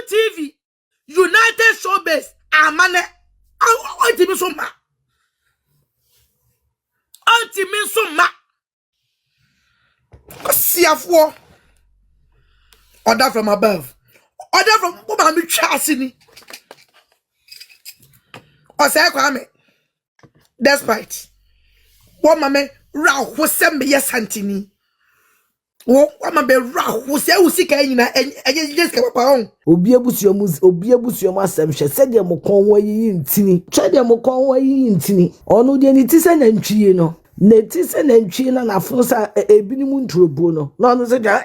UTV, United Showbase, amane. Ultimate summa. Ultimate summa. See a war. Order from above. Order from Obaa Tiwaa. Osei Kwame. Despite what mame ra who send me yes antini. What mame ra who say usika nyina enye just ke papa on. Obi abusuom asem hye se de mo kon wa yi ntini. Twa de mo kon wa yi ntini. Ono de ni ti se nantwie no. Ne ti se nantwie na nafo sa ebinimu ntrobo no. Na ono se ja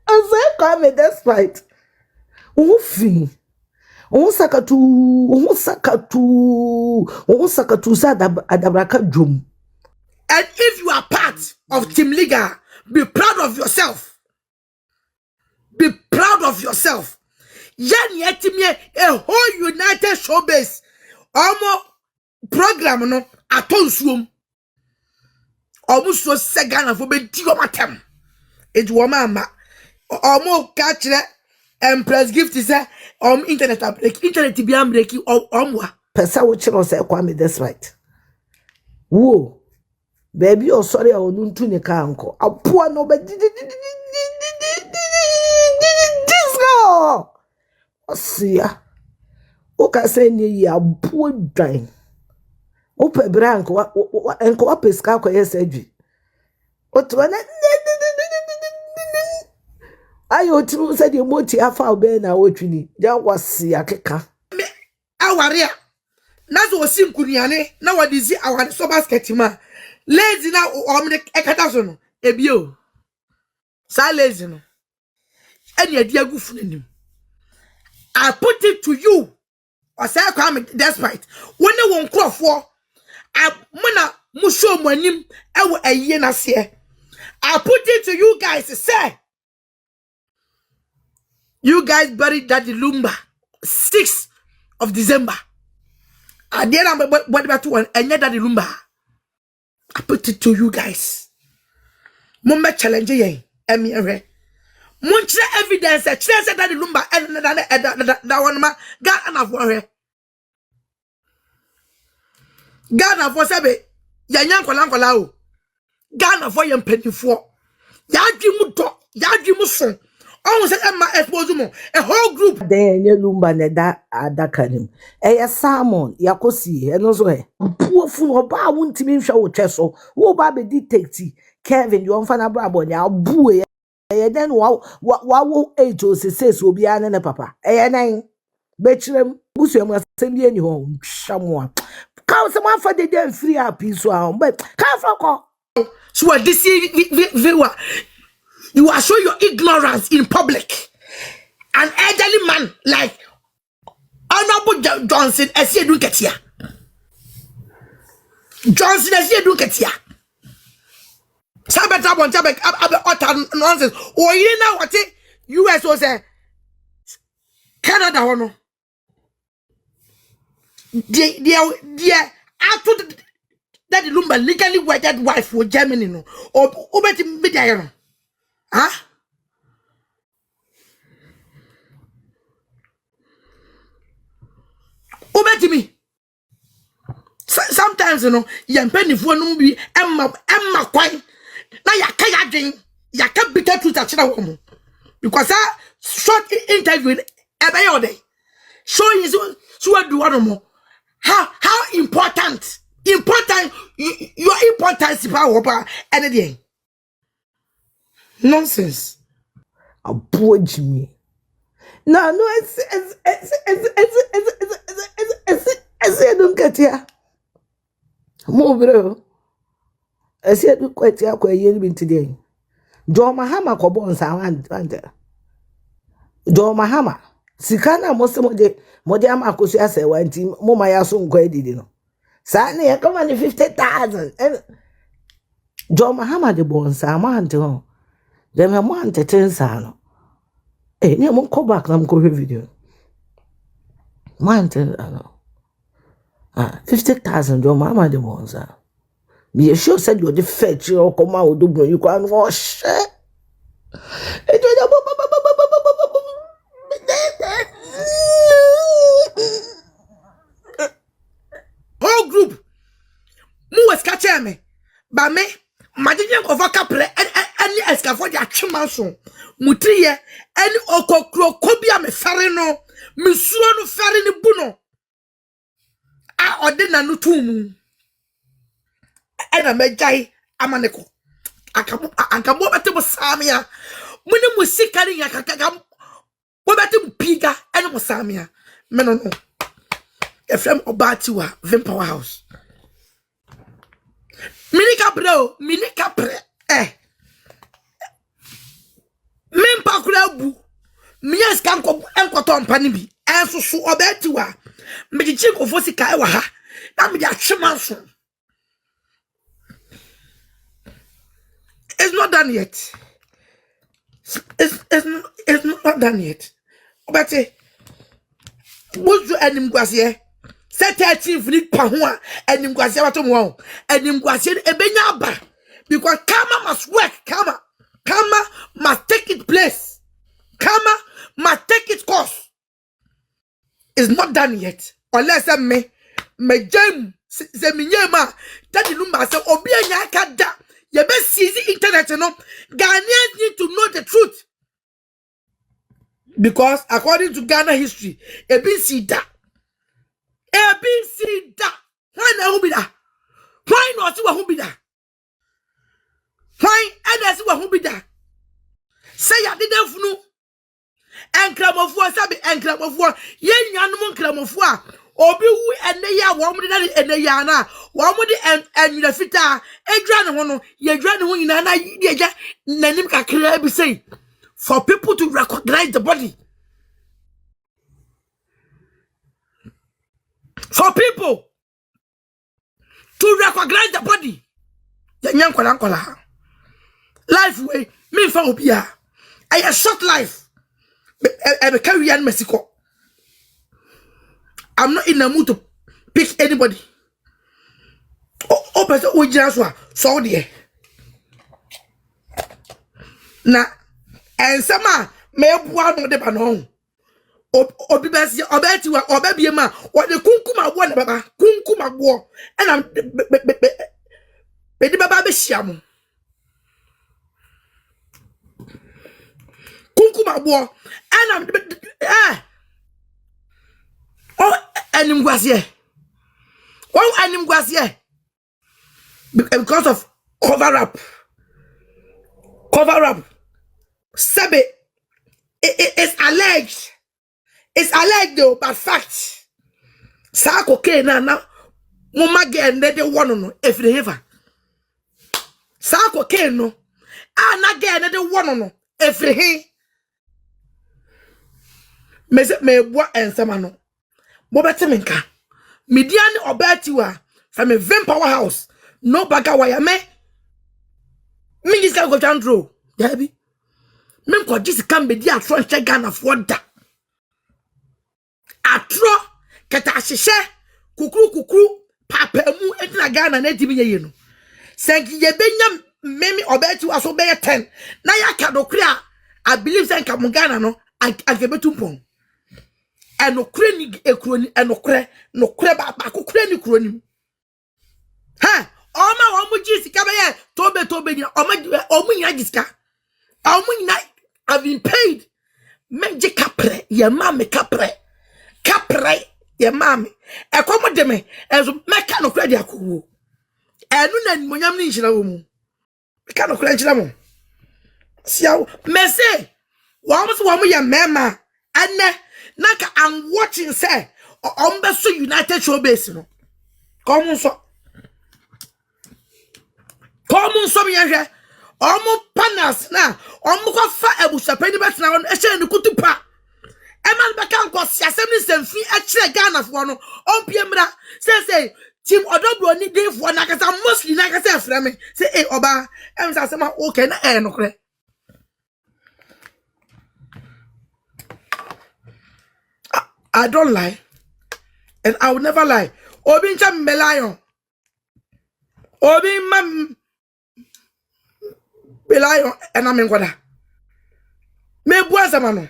Osei Kwame despite Ufi. On sakatu sa adabraka drum. And if you are part of Team Liga, be proud of yourself. Be proud of yourself. Yan yetimye a whole United Showbase. Omo program no atonsuom. Omo so segana for be matem. It woma omo catch Perez gift is internet break. Internet be am break omwa. Pesa wo chiro Osei Kwame that's right. Wo baby o sorry o nuntu ne ka anko. Apoa no be disco. Osia. O ka say ne yi apoa dwan. O pe bra anko enko wa peska ko yesedwi. O to na ayo tru said the moti afa be na wotwini ja kwase akeka me awaria na zo osinkunuane na wadizi aware so basket ma lazy na omne ekata so no ebio sa lazy no eni adi agufu nanim. I put it to you Osei Kwame despite when won crofo mona musho manim ewo aye na se. I put it to you guys say you guys buried Daddy Lumba 6th of December. I did what about one and Daddy Lumba. I put it to you guys. Mumba challenge ye emire. Munche evidence chance Daddy Lumba and that one ma God enough for her. God enough for sabe ya nyankola o. God enough for yam penny for. Ya dwimu do, ya dwimu so. Oh, say Emma expose a whole group. Then Daddy Lumba ne da adakanim. Eya salmon yakosi eno so he. Poor fun oba wuntimi hwa wo tweso. Wo ba be detective Kevin you on fana brabo nya bu e. Eya den wa wo 8 o 6 obi ane ne papa. Eya nan bechirem busuam asem bi eni ho hwamoa. Ka se man fa de dem free up so am. But ka fra ko. So this viewer you are showing your ignorance in public. An elderly man like Honorable Johnson as you do get here. Johnson as you do get here. Sabata won't have a nonsense. Or you know what it US was a Canada one. Dear, after Daddy Lumba legally wedded wife for Germany no or Obaa Tiwaa. Huh? Obaa Tiwaa. Sometimes you know, you penny for no be Emma Kwai. Now you can't drink, you can't be that to touch a woman. Because that short interview every day showing you so do one more. How important your importance power anything. Nonsense. Approach me. No, it's I don't get here. Move, bro. I said, look quite here, quite yen today. John Mahama cobons, I want. John Mahama. Sikana most of the Modiama Accusations, one team, Momaya soon quite did you know. Suddenly, I come on 50,000. And John Mahama the bones, I want to. Then I want to tell Sano. Eh, you won't come back, I'm going video. Man, 50,000, John Mahama the bones. Be sure said you're the fetch, you come out, do you can't wash. escafo dia twema so mutriye eni okokro kobia me fare no mesuo no fare ni bu no a ode na no tumu ena mejai amaneko akamo bete samia muni musika ni yakaka wo bete mpiga ene musamia meno no efrem Obaa Tiwaa vim powerhouse minika pre mimpa kura bu miya ska enkoto mpa ni bi enso Obaa Tiwaa mejichi kofo sika e wa ha na me dia twema so. It's not done yet. It's not done yet. But what's your animguasie? Set 13 fleet pahua and nimguasia watom and nimguasia ebenya ba because karma must work. Karma must take its place. Karma must take its course. It's not done yet. Unless me jam se minyema Daddy Lumba say obi anya kada. You best seize the internet, you know. Ghanaians need to know the truth. Because according to Ghana history, ABC da. Why na who be da? Why not who be da? Why others who be da? Say ya didn't funu. Enkramofo sabi enkramofo. Ye nyanom enkramofo. Obi wu ene ya wo mde na ene ya na wo mde enwira fita edwa ne ho no ye dwa ne ho nyina na ye ja nanim kakra bi say for people to recognize the body, for people to recognize the body. Ya nyankola life way me fa obia a short life e be carry an Mexico. I'm not in the mood to pick anybody. Oh, person who just so there. Na and sama me bua no de ba no. Obi besi Obaa Tiwaa obabie ma o de kunkuma bo na baba kunkuma bo and am be de baba be hia mo. Kunkuma bo and am oh, animguasie. Oh, animguasie. Because of cover up. Sabe, it's alleged. It's alleged though, but fact. Sa okay na mama get de one no if they ever. Sa okay no. Na get de one no if he. Me boa ensama no. Bobete menka median Obaa Tiwaa from a vim powerhouse no baga wire me is go jandro dabi me ko jisi kan be di atro nche Ghana for da atro keta hyehyɛ kukuru papa mu edina Ghana na dibi ye no senki ye benya memi Obaa Tiwaa so be 10 na ya ka dokura I believe senka mu Ghana no agebetumpon enokre ni ekroni enokre ba akokre ni kroni ha oma wo ji sika be ye tobe ni omu nya gisika omu nya have been paid menje kapre ye mame kapre ye mame ekomo de me enso meka nokre de akowo enu na nimonyam ni nhira wo mu meka nokre nhira mo siawo mese wo mo ye mema ane naka I'm watching say so United Showbase no come so me hwe panels na ko fa ebusapani betna won e hye ni kutupa e man be kan ko siasem ni semfi e kire Ghana fo no piemra say team odobro ni dey fo na kasa mostly na kasa frɛ me say Obaa em say asema okay na no kre. I don't lie, and I will never lie. Obi ncha mbelayo. Obi mam belayo and I'm in Gwada. Me buaza mano.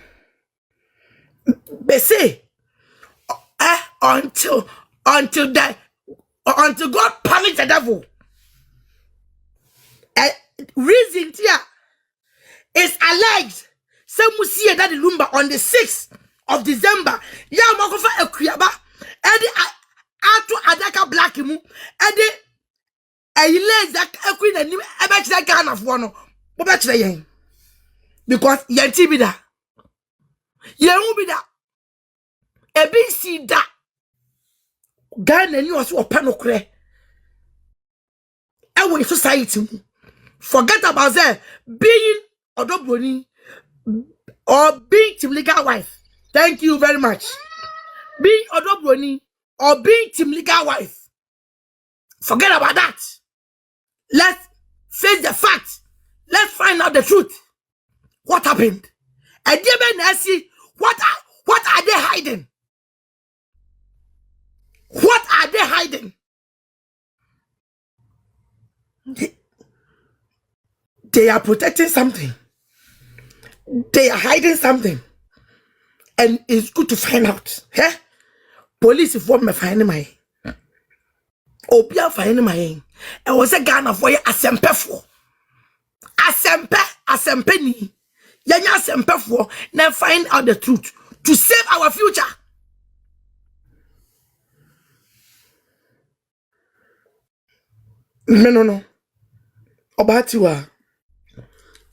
Be say until God punish the devil. Reason tia alleged say musie Daddy Lumba on the 6th of December. Ya makofa ekuyaba edi atu adaka black mu edi eyile that ekuyi na nim ebe kire Ghana fo no bo be kire yen because yen ti bi da yen hu bi da ebi si da Ghana ni oso opa no kure ewo society mu. Forget about that being odobroni or being team legal wife. Thank you very much. Being odobroni or being team legal wife. Forget about that. Let's face the facts. Let's find out the truth. What happened? And what are they hiding? What are they hiding? They are protecting something. They are hiding something. And it's good to find out. Eh? Police form me find my Obia find my and was a Ghana for you asempe for. Asempe ni. Yanya asempe for. Now find out the truth to save our future. No. Obaa Tiwaa.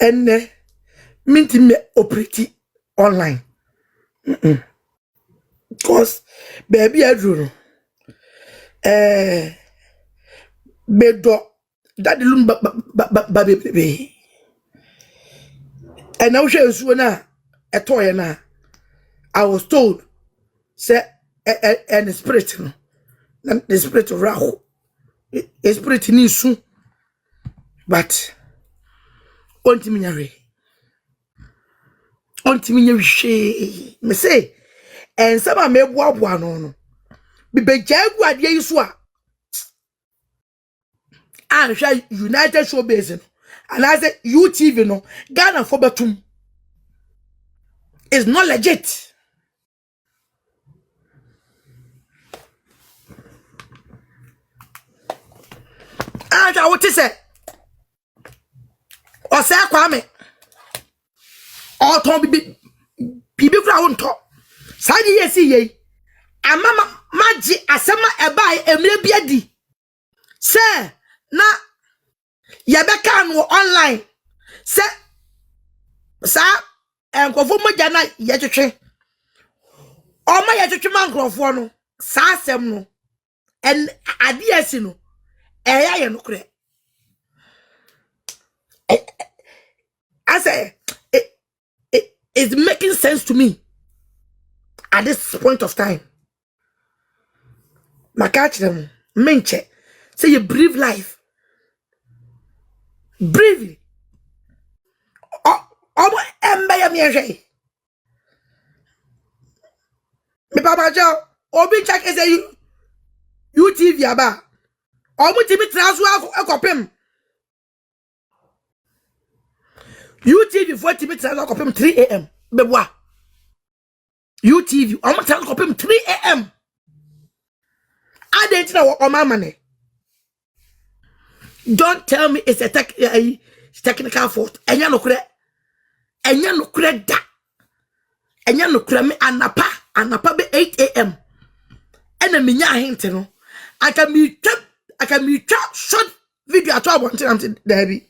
And minti me operate online. Because baby I drew bedo Daddy Lumba baby. And now she was na a toy na. I was told say and the spirit no. The spirit of Rahu. The spirit ni soon. But ontiminyare she me say and some me boaboa no be bejagu ade yi so a anhwa United Showbiz no and I say UTV no Ghana for betum is not legit. And I what say Osei Kwame or Tom Bibi kura wonto sadi yesi ye amama maji asema ebai emre biadi se na yebeka no online se sa enkofo moja na yetwetwe o ma yetwetwe man nkrofo no sa asem no en adiasi no eya ye no kure. I say it's making sense to me at this point of time. My catch them menche say you breathe life. Breathe. Oh, embe me papa Joe obi check is a UTV aba. Omo timi transfer akopem. UTV 40 minutes I got 3 a.m. Beboa. UTV, I'm going 3 a.m. I didn't know what my money. Don't tell me it's a technical fault. And you no credit. And you no credit that. And you no credit me anapa be 8 a.m. And then me nya hint no. I can be short video at all one time Debbie.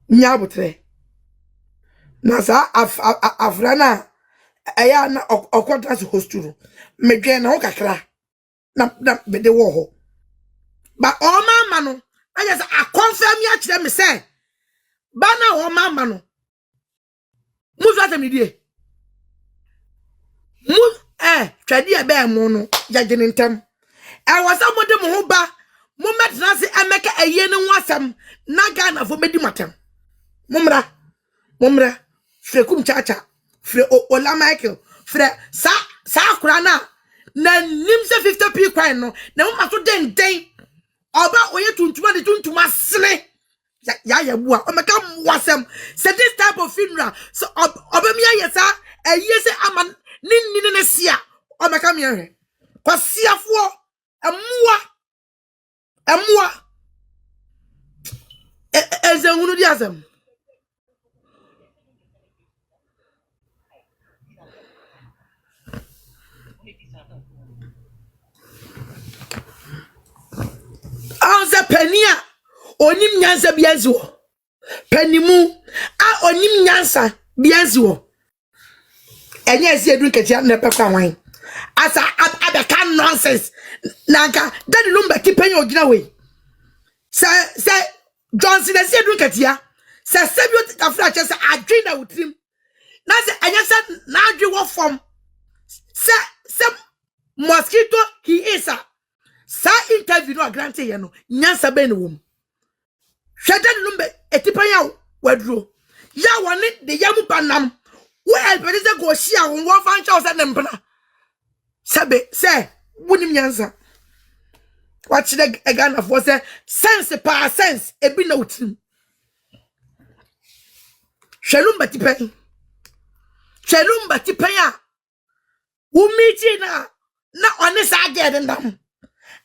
Nyabotre. Na sa afrana aya na okwanta hosturu medwe na ho kakra na be de wo ho ba o mama no aya sa akonfirm ya kire me say ba na o mama no muzu atamidie mu twade e be mu no jagene ntam e wasa mode mo ho ba mo metna se emeka eye ne ho asam na Ghana fo medi matam mumra frekum chacha fre ola Michael fre sa akura na nimse 50p kwan no na mo maso den oba oye tuntuma de tuntuma sene ya bua o meka wasem say this type of funeral so oba mi ayesa ayese ama ninni ne sia o meka mi ehwe kwasiafo emua ezehunu di asem Anza penia onim nyansa bianzi wo. Penimu a onim nyansa bianzi wo. Enye esi edu ketia na pe kwa wan. Asa abeka nonsense. Nanka Daddy Lumba ti penya ogina we. Se Johnson esi edu ketia. Se sebio afra che se adwin na utrim. Na se enye se na adwi wo form. Se mosquito he is a sa interview no grante ye no nyansa be no wom. Daddy Lumba etipanya wadro. Ya woni de yamu panam. Well, but it's a go share on one fan shows at them. Sabe, say, wouldn't answer. Watch the again of was a sense, a sense, a be no team. Shalom Batipay. Shalom Batipaya. Who meet you now? Not on this I get in them.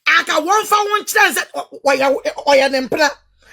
I got one for one chance at or your emperor.